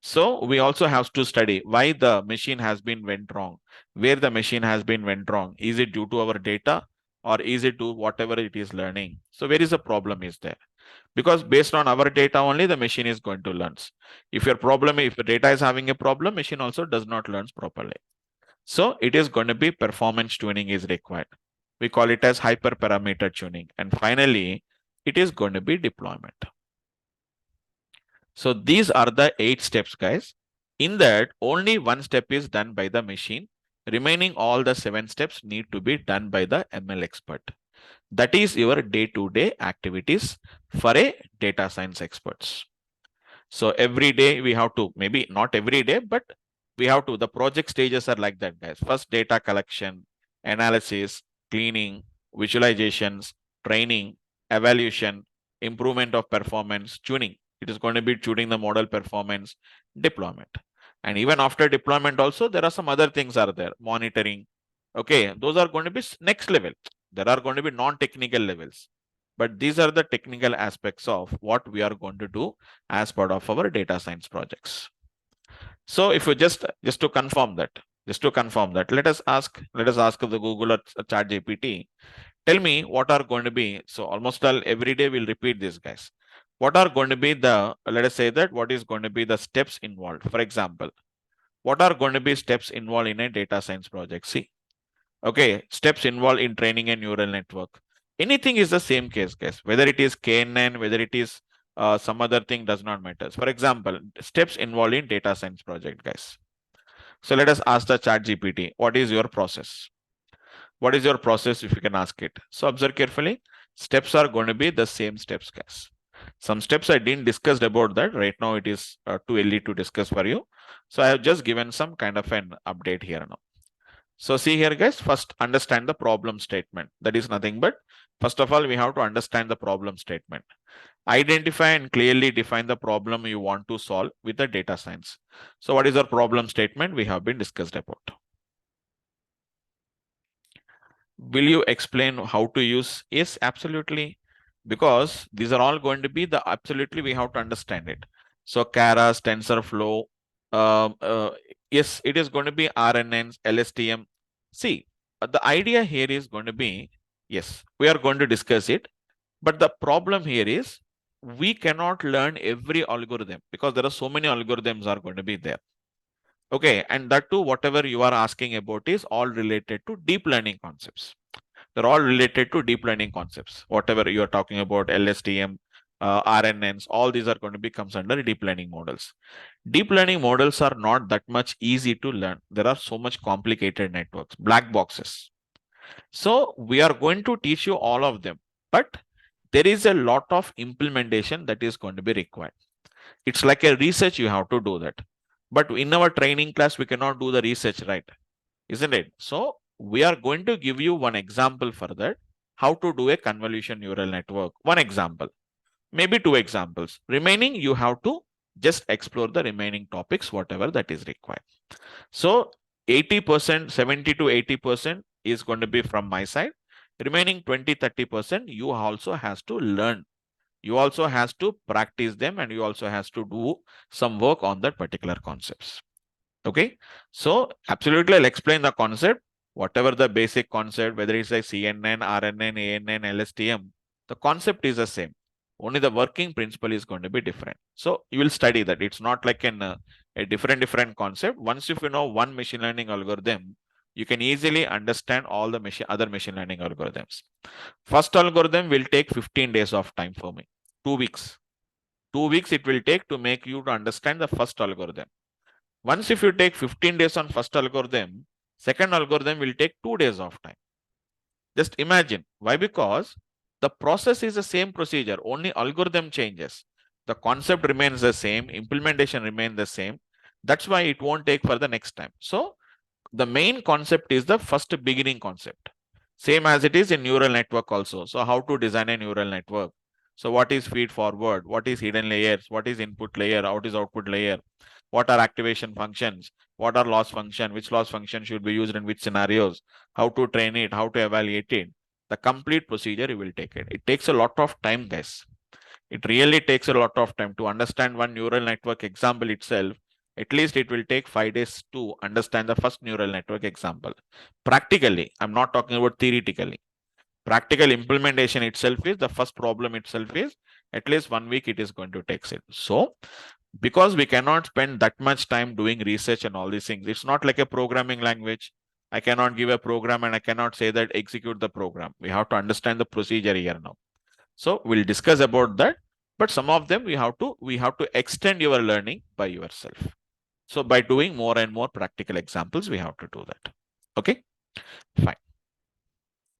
So we also have to study why the machine has been went wrong, where the machine has been went wrong. Is it due to our data or is it to whatever it is learning? So where is the problem is there? Because based on our data only, the machine is going to learn. If the data is having a problem, machine also does not learn properly. So it is going to be performance tuning is required. We call it as hyperparameter tuning. And finally, it is going to be deployment. So these are the 8 steps, guys. In that, only one step is done by the machine. Remaining all the 7 steps need to be done by the ML expert. That is your day-to-day activities for a data science experts. So every day we have to, maybe not every day, but we have to, the project stages are like that, guys. First, data collection, analysis, cleaning, visualizations, training, evaluation, improvement of performance, tuning. It is going to be tuning the model performance, deployment. And even after deployment also, there are some other things are there, monitoring. Okay, those are going to be next level. There are going to be non-technical levels. But these are the technical aspects of what we are going to do as part of our data science projects. So if you just to confirm that, let us ask the Google or Jdbc, tell me what are going to be. So almost all every day we'll repeat this, guys. What are going to be the, let us say that what is going to be the steps involved? For example, what are going to be steps involved in a data science project? See, okay, steps involved in training a neural network. Anything is the same case, guys. Whether it is KNN, whether it is some other thing does not matter. For example, steps involved in data science project, guys. So let us ask the ChatGPT, what is your process? What is your process if you can ask it? So observe carefully. Steps are going to be the same steps, guys. Some steps I didn't discuss about that. Right now it is too early to discuss for you. So I have just given some kind of an update here now. So see here, guys, first understand the problem statement. That is nothing but, first of all, we have to understand the problem statement. Identify and clearly define the problem you want to solve with the data science. So what is our problem statement we have been discussed about? Will you explain how to use? Yes, absolutely. Because these are all going to be the absolutely we have to understand it. So Keras, TensorFlow, Um, uh, yes, it is going to be RNNs, LSTM. See, the idea here is going to be, yes, we are going to discuss it. But the problem here is we cannot learn every algorithm because there are so many algorithms are going to be there. Okay, and that too, whatever you are asking about is all related to deep learning concepts. They're all related to deep learning concepts. Whatever you are talking about, LSTM, RNNs, all these are going to be comes under deep learning models. Deep learning models are not that much easy to learn. There are so much complicated networks, black boxes. So we are going to teach you all of them, but there is a lot of implementation that is going to be required. It's like a research, you have to do that. But in our training class, we cannot do the research, right? Isn't it? So we are going to give you one example for that, how to do a convolution neural network. One example, maybe two examples. Remaining, you have to just explore the remaining topics, whatever that is required. So 80%, 70 to 80% is going to be from my side. Remaining 20, 30%, you also has to learn. You also has to practice them, and you also has to do some work on that particular concepts. Okay. So absolutely, I'll explain the concept, whatever the basic concept, whether it's like CNN, RNN, ANN, LSTM, the concept is the same. Only the working principle is going to be different. So you will study that. It's not like a different concept. Once if you know one machine learning algorithm, you can easily understand all the other machine learning algorithms. First algorithm will take 15 days of time for me, 2 weeks. 2 weeks it will take to make you to understand the first algorithm. Once if you take 15 days on first algorithm, second algorithm will take 2 days of time. Just imagine. Why? Because the process is the same procedure, only algorithm changes. The concept remains the same, implementation remains the same. That's why it won't take for the next time. So the main concept is the first beginning concept. Same as it is in neural network also. So how to design a neural network? So what is feed forward? What is hidden layers? What is input layer? What is output layer? What are activation functions? What are loss function? Which loss function should be used in which scenarios? How to train it? How to evaluate it? The complete procedure you will take it. It takes a lot of time, guys. It really takes a lot of time to understand one neural network example itself. At least it will take 5 days to understand the first neural network example. Practically, I'm not talking about theoretically. Practical implementation itself is the first problem itself is at least 1 week it is going to take it. So because we cannot spend that much time doing research and all these things, it's not like a programming language. I cannot give a program and I cannot say that execute the program. We have to understand the procedure here now. So we'll discuss about that, but some of them we have to extend your learning by yourself. So by doing more and more practical examples, we have to do that. Okay, fine.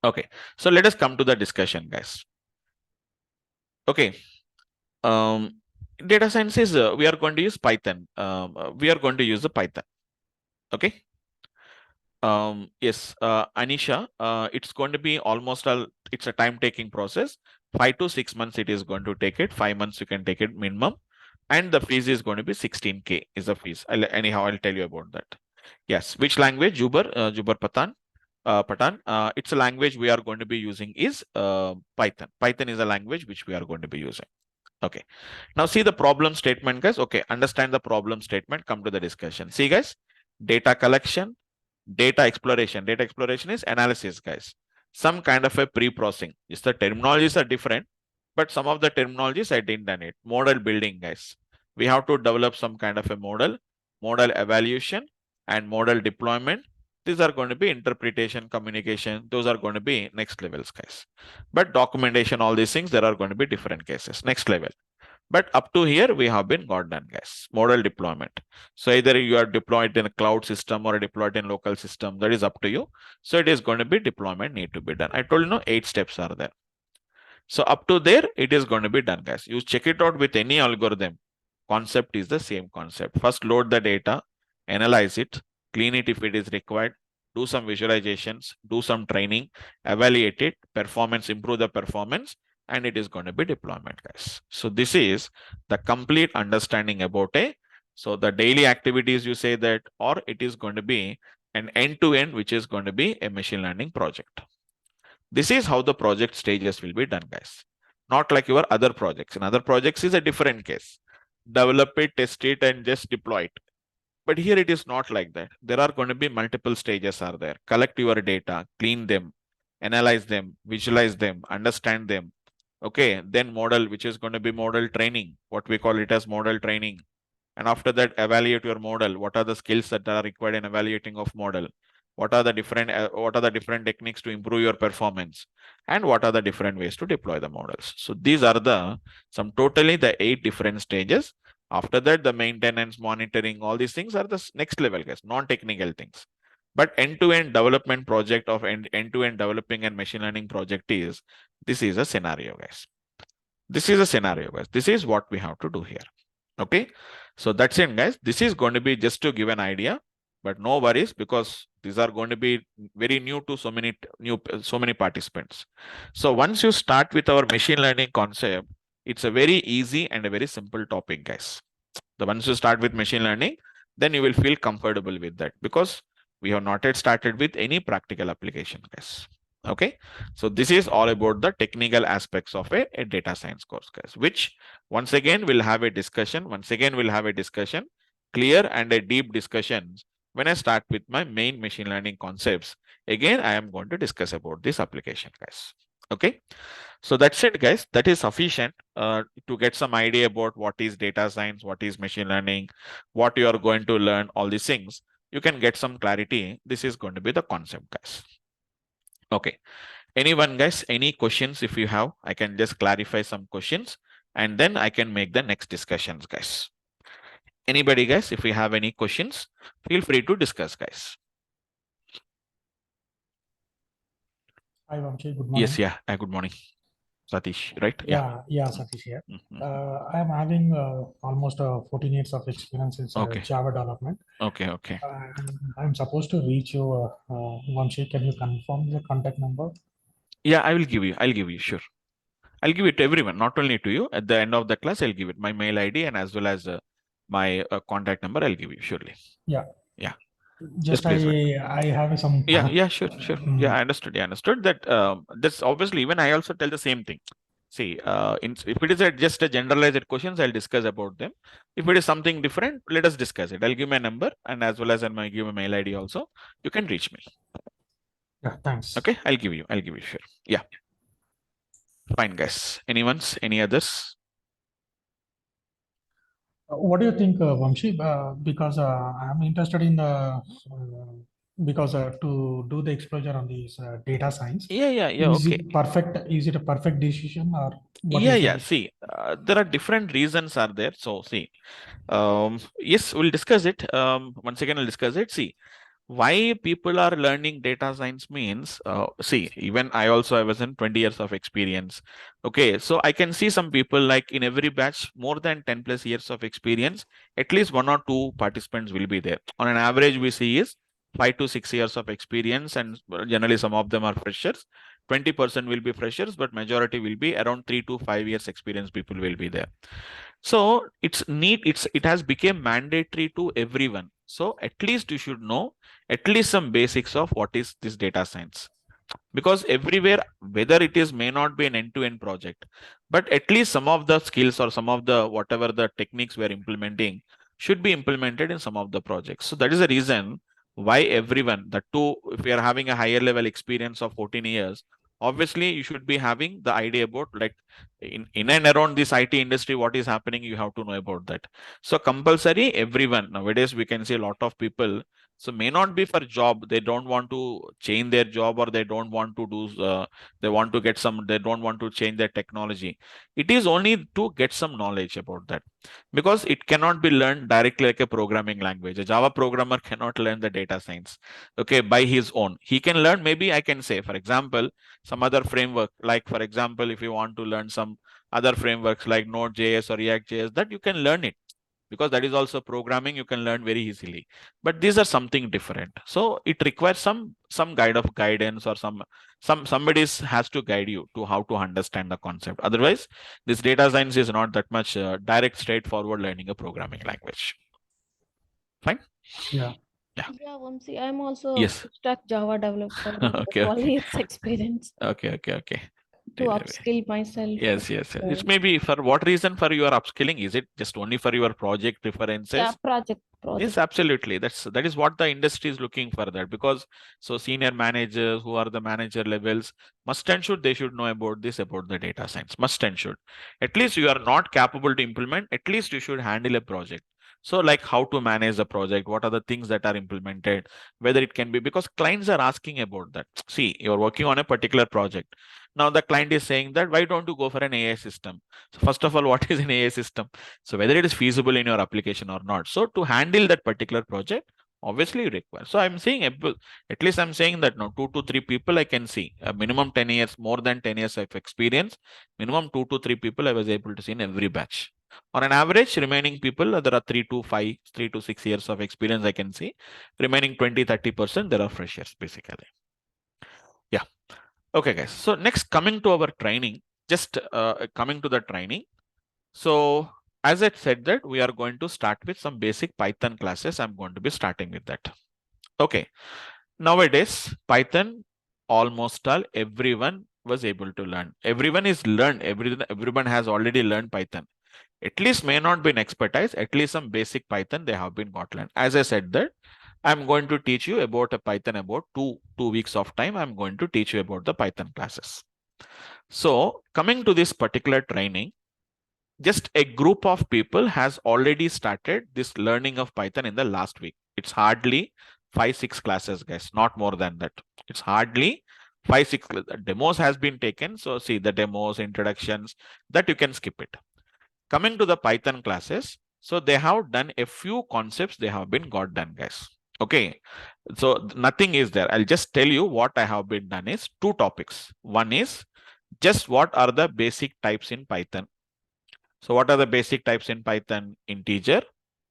Okay, so let us come to the discussion, guys. Okay, data science is we are going to use Python. We are going to use the Python. Okay. Yes, Anisha, it's going to be almost it's a time-taking process. 5 to 6 months it is going to take it. 5 months you can take it minimum. And the fees is going to be 16K is the fees. Anyhow, I'll tell you about that. Yes, which language? Jubar Patan. Patan. It's a language we are going to be using is Python. Python is a language which we are going to be using. Okay. Now see the problem statement, guys. Okay, understand the problem statement. Come to the discussion. See, guys, data collection, data exploration. Data exploration is analysis, guys. Some kind of a pre-processing. Yes, the terminologies are different, but some of the terminologies I didn't done it. Model building, guys. We have to develop some kind of a model evaluation, and model deployment. These are going to be interpretation, communication. Those are going to be next levels, guys. But documentation, all these things, there are going to be different cases. Next level. But up to here, we have been got done, guys. Model deployment. So either you are deployed in a cloud system or deployed in local system. That is up to you. So it is going to be deployment need to be done. I told you, 8 steps are there. So up to there, it is going to be done, guys. You check it out with any algorithm. Concept is the same concept. First, load the data, analyze it, clean it if it is required, do some visualizations, do some training, evaluate it, performance, improve the performance, and it is going to be deployment, guys. So this is the complete understanding about so the daily activities you say that, or it is going to be an end-to-end, which is going to be a machine learning project. This is how the project stages will be done, guys. Not like your other projects. In other projects is a different case. Develop it, test it, and just deploy it. But here it is not like that. There are going to be multiple stages are there. Collect your data, clean them, analyze them, visualize them, understand them. Okay, then model, which is going to be model training, what we call it as model training. And after that, evaluate your model. What are the skills that are required in evaluating of model? What are the different techniques to improve your performance? And what are the different ways to deploy the models? So these are the totally the 8 different stages. After that, the maintenance, monitoring, all these things are the next level, guys, non-technical things. But end-to-end development project of end-to-end developing and machine learning project is, this is a scenario, guys. This is a scenario, guys. This is what we have to do here. Okay, so that's it, guys. This is going to be just to give an idea, but no worries, because these are going to be very new to so many participants. So once you start with our machine learning concept, it's a very easy and a very simple topic, guys. The once you start with machine learning, then you will feel comfortable with that, because we have not yet started with any practical application, guys. Okay, so this is all about the technical aspects of a data science course, guys, which once again we'll have a discussion. Clear and a deep discussion when I start with my main machine learning concepts. Again, I am going to discuss about this application, guys. Okay, so that's it, guys. That is sufficient to get some idea about what is data science, what is machine learning, what you are going to learn, all these things. You can get some clarity. This is going to be the concept, guys. Okay, anyone, guys, any questions? If you have, I can just clarify some questions and then I can make the next discussions, guys. Anybody, guys, if you have any questions, feel free to discuss, guys. Hi, Vamsi. Good morning. Yes, yeah. Good morning, Satish, right? Yeah, Satish here. I am having almost 14 years of experience in Java development. Okay. I'm supposed to reach you, Vamsi. Can you confirm the contact number? Yeah, I will give you. I'll give you, sure. I'll give it to everyone, not only to you. At the end of the class, I'll give it my mail ID and as well as my contact number. I'll give you, surely. Yeah. Just I have some. Yeah, sure. Yeah, I understood. That that's obviously, even I also tell the same thing. See, if it is just a generalized questions, I'll discuss about them. If it is something different, let us discuss it. I'll give my number and as well as I'll give my mail ID also. You can reach me. Yeah, thanks. Okay, I'll give you, sure. Yeah. Fine, guys. Any others? What do you think, Vamsi? Because I'm interested in because to do the exposure on these data science. Yeah. Is it perfect? Is it a perfect decision or what? Yeah. See, there are different reasons are there. So see, yes, we'll discuss it. Once again, I'll discuss it. See, why people are learning data science means, see, even I was in 20 years of experience. Okay, so I can see some people like in every batch, more than 10 plus years of experience, at least 1 or 2 participants will be there. On an average, we see is 5 to 6 years of experience, and generally some of them are freshers. 20% will be freshers, but majority will be around 3 to 5 years experience people will be there. So it has become mandatory to everyone. So at least you should know at least some basics of what is this data science, because everywhere, whether it is may not be an end-to-end project, but at least some of the skills or some of the whatever the techniques we are implementing should be implemented in some of the projects. So that is the reason why everyone, if you are having a higher level experience of 14 years, obviously you should be having the idea about like in and around this IT industry, what is happening, you have to know about that. So compulsory, everyone nowadays, we can see a lot of people, so may not be for job, they don't want to change their job, or they don't want to do they don't want to change their technology. It is only to get some knowledge about that, because it cannot be learned directly like a programming language. A Java programmer cannot learn the data science, okay, by his own. He can learn, maybe I can say, for example, some other framework, like for example, if you want to learn some other frameworks like Node.js or React.js, that you can learn it, because that is also programming, you can learn very easily. But these are something different. So it requires some guidance, or somebody has to guide you to how to understand the concept. Otherwise, this data science is not that much direct, straightforward learning a programming language. Fine? Yeah. Vamsi, I'm also stuck Java developer with 12 years experience. Okay. to upskill myself. Yes. It may be for what reason for your upskilling? Is it just only for your project references? Yeah, project. Yes, absolutely. That is what the industry is looking for, that because so senior managers who are the manager levels must and should, they should know about this, about the data science, must and should. At least you are not capable to implement, at least you should handle a project. So like how to manage the project, what are the things that are implemented, whether it can be, because clients are asking about that. See, you're working on a particular project. Now the client is saying that why don't you go for an AI system? So first of all, what is an AI system? So whether it is feasible in your application or not. So to handle that particular project, obviously you require. So I'm saying at least I'm saying that no, 2 to 3 people I can see a minimum 10 years, more than 10 years of experience, minimum 2 to 3 people I was able to see in every batch. On an average, remaining people, there are 3 to 5, 3 to 6 years of experience I can see. Remaining 20-30%, there are freshers basically. Yeah. Okay, guys. So next, coming to our training, just coming to the training. So as I said that we are going to start with some basic Python classes. I'm going to be starting with that. Okay. Nowadays, Python, almost all everyone was able to learn. Everyone is learned. Everyone has already learned Python. At least may not be an expertise. At least some basic Python they have been got learned. As I said that I'm going to teach you about a Python about two weeks of time. I'm going to teach you about the Python classes. So coming to this particular training, just a group of people has already started this learning of Python in the last week. It's hardly 5-6 classes, guys, not more than that. It's hardly 5-6 demos has been taken. So see the demos, introductions, that you can skip it. Coming to the Python classes, so they have done a few concepts they have been got done, guys. Okay, so nothing is there. I'll just tell you what I have been done is 2 topics. One is just what are the basic types in Python. So what are the basic types in Python? Integer,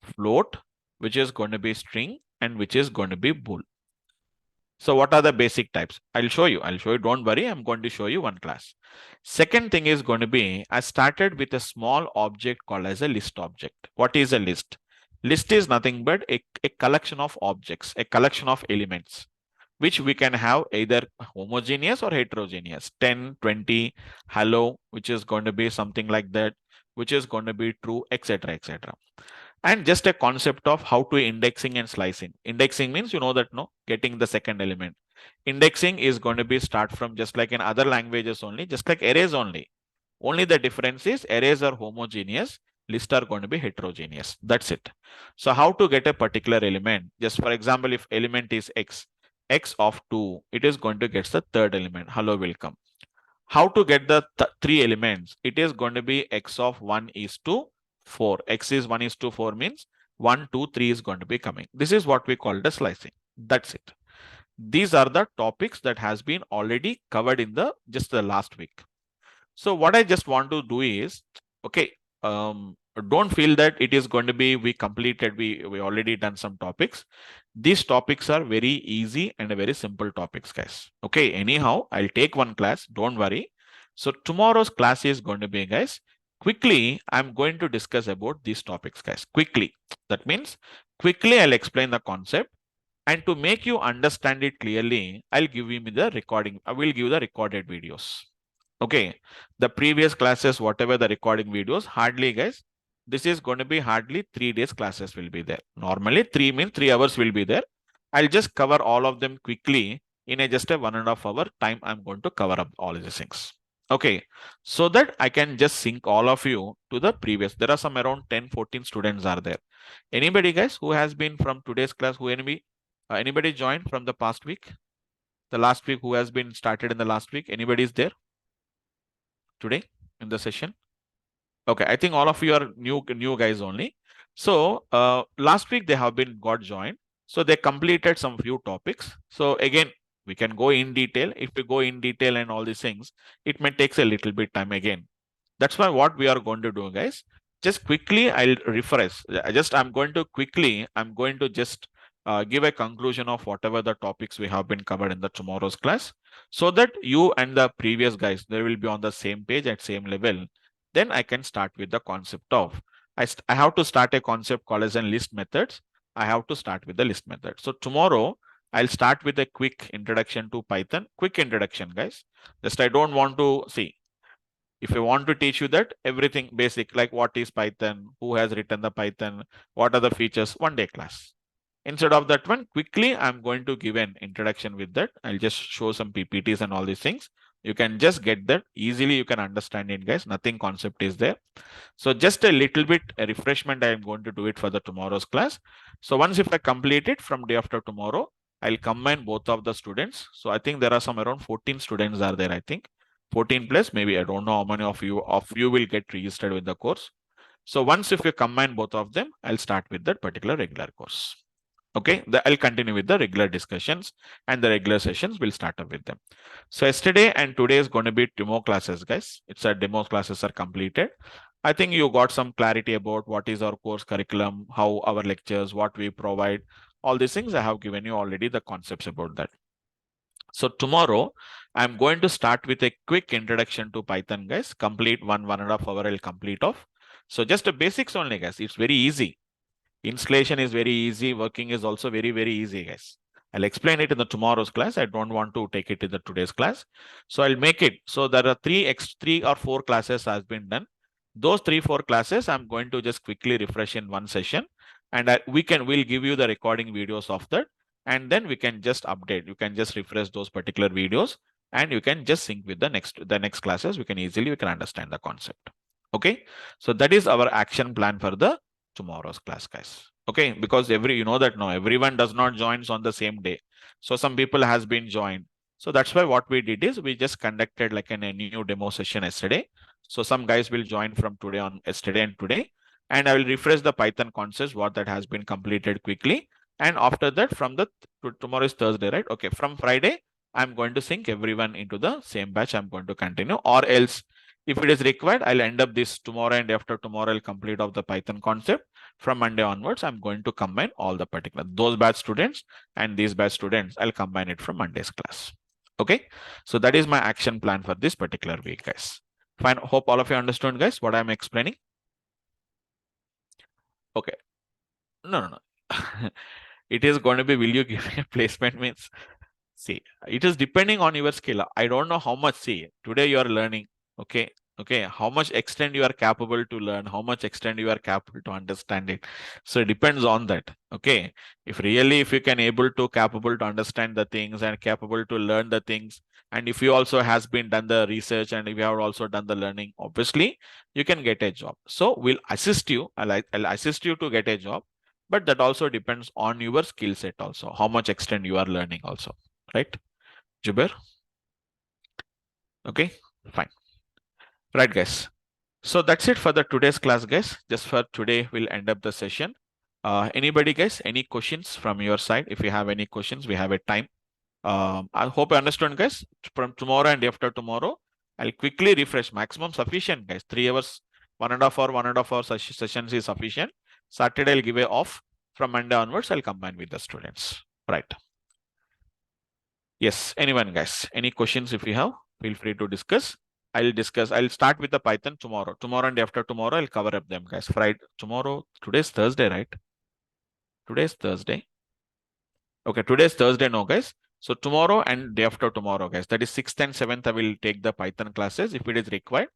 float, which is going to be string, and which is going to be bool. So what are the basic types? I'll show you. Don't worry. I'm going to show you one class. Second thing is going to be, I started with a small object called as a list object. What is a list? List is nothing but a collection of objects, a collection of elements, which we can have either homogeneous or heterogeneous. 10, 20, hello, which is going to be something like that, which is going to be true, etc., etc. And just a concept of how to indexing and slicing. Indexing means, you know that, no, getting the second element. Indexing is going to be start from just like in other languages only, just like arrays only. Only the difference is arrays are homogeneous, lists are going to be heterogeneous. That's it. So how to get a particular element? Just for example, if element is x of 2, it is going to get the third element. Hello, welcome. How to get the 3 elements? It is going to be x of 1 is to 4. X is 1 is to 4 means 1, 2, 3 is going to be coming. This is what we call the slicing. That's it. These are the topics that has been already covered in the just the last week. So what I just want to do is, okay, don't feel that it is going to be we completed, we already done some topics. These topics are very easy and a very simple topics, guys. Okay, anyhow, I'll take one class, don't worry. So tomorrow's class is going to be, guys, quickly I'm going to discuss about these topics, guys, quickly. That means quickly I'll explain the concept, and to make you understand it clearly, I'll give you the recording. I will give the recorded videos. Okay, the previous classes, whatever the recording videos, hardly, guys, this is going to be hardly 3 days classes will be there. Normally 3 means 3 hours will be there. I'll just cover all of them quickly in a just a 1.5 hour time. I'm going to cover up all these things. Okay, so that I can just sync all of you to the previous. There are some around 10-14 students are there. Anybody, guys, who has been from today's class, who anybody joined from the past week? The last week, who has been started in the last week? Anybody is there today in the session? Okay, I think all of you are new guys only. So last week they have been got joined. So they completed some few topics. So again, we can go in detail. If we go in detail and all these things, it may takes a little bit time again. That's why what we are going to do, guys, just quickly I'll refresh. I'm going to just give a conclusion of whatever the topics we have been covered in the tomorrow's class, so that you and the previous guys, they will be on the same page at same level. Then I can start with the concept of, I have to start a concept called as a list methods. I have to start with the list method. So tomorrow I'll start with a quick introduction to Python. Quick introduction, guys. Just I don't want to see. If I want to teach you that everything basic, like what is Python, who has written the Python, what are the features, one day class. Instead of that one, quickly, I'm going to give an introduction with that. I'll just show some PPTs and all these things. You can just get that easily. You can understand it, guys. Nothing concept is there. So just a little bit a refreshment. I am going to do it for the tomorrow's class. So once if I complete it from day after tomorrow, I'll combine both of the students. So I think there are some around 14 students are there. I think 14 plus, maybe I don't know how many of you will get registered with the course. So once if you combine both of them, I'll start with that particular regular course. Okay, I'll continue with the regular discussions and the regular sessions. We'll start up with them. So yesterday and today is going to be demo classes, guys. It's a demo classes are completed. I think you got some clarity about what is our course curriculum, how our lectures, what we provide, all these things. I have given you already the concepts about that. So tomorrow, I'm going to start with a quick introduction to Python, guys. Complete 1.5 hour I'll complete off. So just the basics only, guys. It's very easy. Installation is very easy. Working is also very, very easy, guys. I'll explain it in the tomorrow's class. I don't want to take it in the today's class. So I'll make it. So there are three or four classes has been done. Those 3-4 classes, I'm going to just quickly refresh in one session. And we'll give you the recording videos of that. And then we can just update. You can just refresh those particular videos and you can just sync with the next classes. We can understand the concept. Okay. So that is our action plan for the tomorrow's class, guys. Okay, because you know that now everyone does not join on the same day. So some people has been joined. So that's why what we did is we just conducted like a new demo session yesterday. So some guys will join from yesterday and today. And I will refresh the Python concepts, what that has been completed quickly. And after that, from tomorrow is Thursday, right? Okay, from Friday, I'm going to sync everyone into the same batch. I'm going to continue, or else if it is required, I'll end up this tomorrow and after tomorrow, I'll complete of the Python concept. From Monday onwards, I'm going to combine all the those batch students and these batch students. I'll combine it from Monday's class. Okay, so that is my action plan for this particular week, guys. Fine. Hope all of you understood, guys, what I'm explaining. Okay. No. It is going to be, will you give me a placement means? See, it is depending on your skill. I don't know how much, see, today you are learning. Okay. How much extent you are capable to learn, how much extent you are capable to understand it. So it depends on that. Okay. If you can capable to understand the things and capable to learn the things, and if you also has been done the research and if you have also done the learning, obviously you can get a job. So we'll assist you. I'll assist you to get a job, but that also depends on your skill set also, how much extent you are learning also. Right, Jubair? Okay, fine. Right, guys. So that's it for the today's class, guys. Just for today, we'll end up the session. Anybody, guys, any questions from your side? If you have any questions, we have a time. I hope I understand, guys. From tomorrow and after tomorrow, I'll quickly refresh. Maximum sufficient, guys. 3 hours, 1.5 hour sessions is sufficient. Saturday, I'll give a off. From Monday onwards, I'll combine with the students. Right. Yes, anyone, guys? Any questions if you have, feel free to discuss. I'll start with the Python tomorrow. Tomorrow and after tomorrow, I'll cover up them, guys. Friday, tomorrow, today's Thursday, right? Today's Thursday. Okay, today's Thursday, no, guys. So tomorrow and day after tomorrow, guys. That is 6th and 7th, I will take the Python classes if it is required.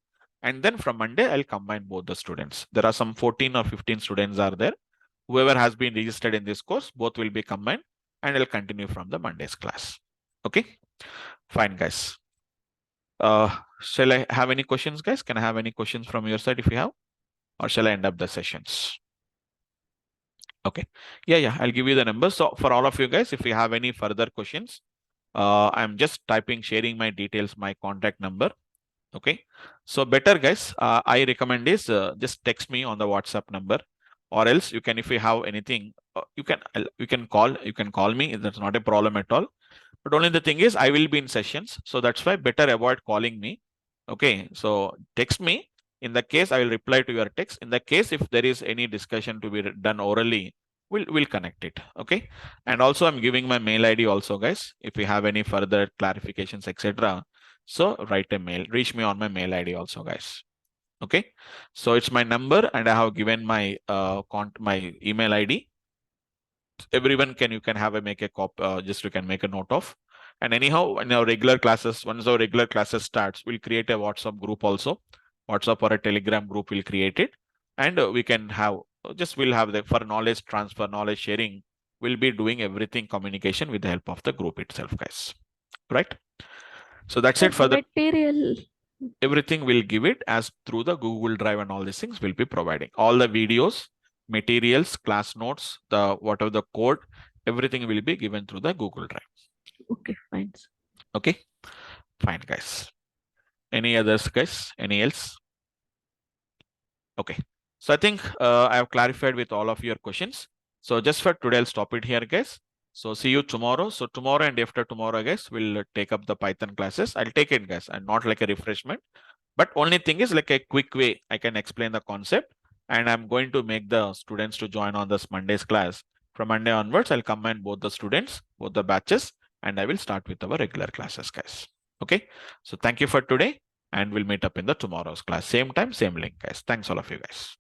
And then from Monday, I'll combine both the students. There are some 14 or 15 students are there. Whoever has been registered in this course, both will be combined and I'll continue from the Monday's class. Okay, fine, guys. Shall I have any questions, guys? Can I have any questions from your side if you have? Or shall I end up the sessions? Okay. Yeah. I'll give you the numbers. So for all of you guys, if you have any further questions, I'm just sharing my details, my contact number. Okay. So better, guys, I recommend is just text me on the WhatsApp number, or else you can, if you have anything, you can call me. That's not a problem at all. But only the thing is I will be in sessions. So that's why better avoid calling me. Okay. So text me. In the case, I will reply to your text. In the case, if there is any discussion to be done orally, we'll connect it. Okay. And also I'm giving my mail ID also, guys. If you have any further clarifications, etc. So write a mail, reach me on my mail ID also, guys. Okay. So it's my number and I have given my my email ID. everyone can, you can have a make a copy, just you can make a note of. And anyhow, in our regular classes, once our regular classes starts, we'll create a WhatsApp group also. WhatsApp or a Telegram group will create it, and we can have, just we'll have the, for knowledge transfer, knowledge sharing, we'll be doing everything communication with the help of the group itself, guys. Right? So that's it for the material. everything we'll give it as through the Google Drive, and all these things we'll be providing. All the videos, materials, class notes, the whatever the code, everything will be given through the Google Drive. Okay, fine. Okay, fine, guys. Any others, guys? Any else? Okay. So I think I have clarified with all of your questions. So just for today, I'll stop it here, guys. So see you tomorrow. So tomorrow and after tomorrow, guys, we'll take up the Python classes. I'll take it, guys, and not like a refreshment. But only thing is like a quick way I can explain the concept. And I'm going to make the students to join on this Monday's class. From Monday onwards, I'll combine both the students, both the batches, and I will start with our regular classes, guys. Okay. So thank you for today, and we'll meet up in the tomorrow's class. Same time, same link, guys. Thanks all of you, guys.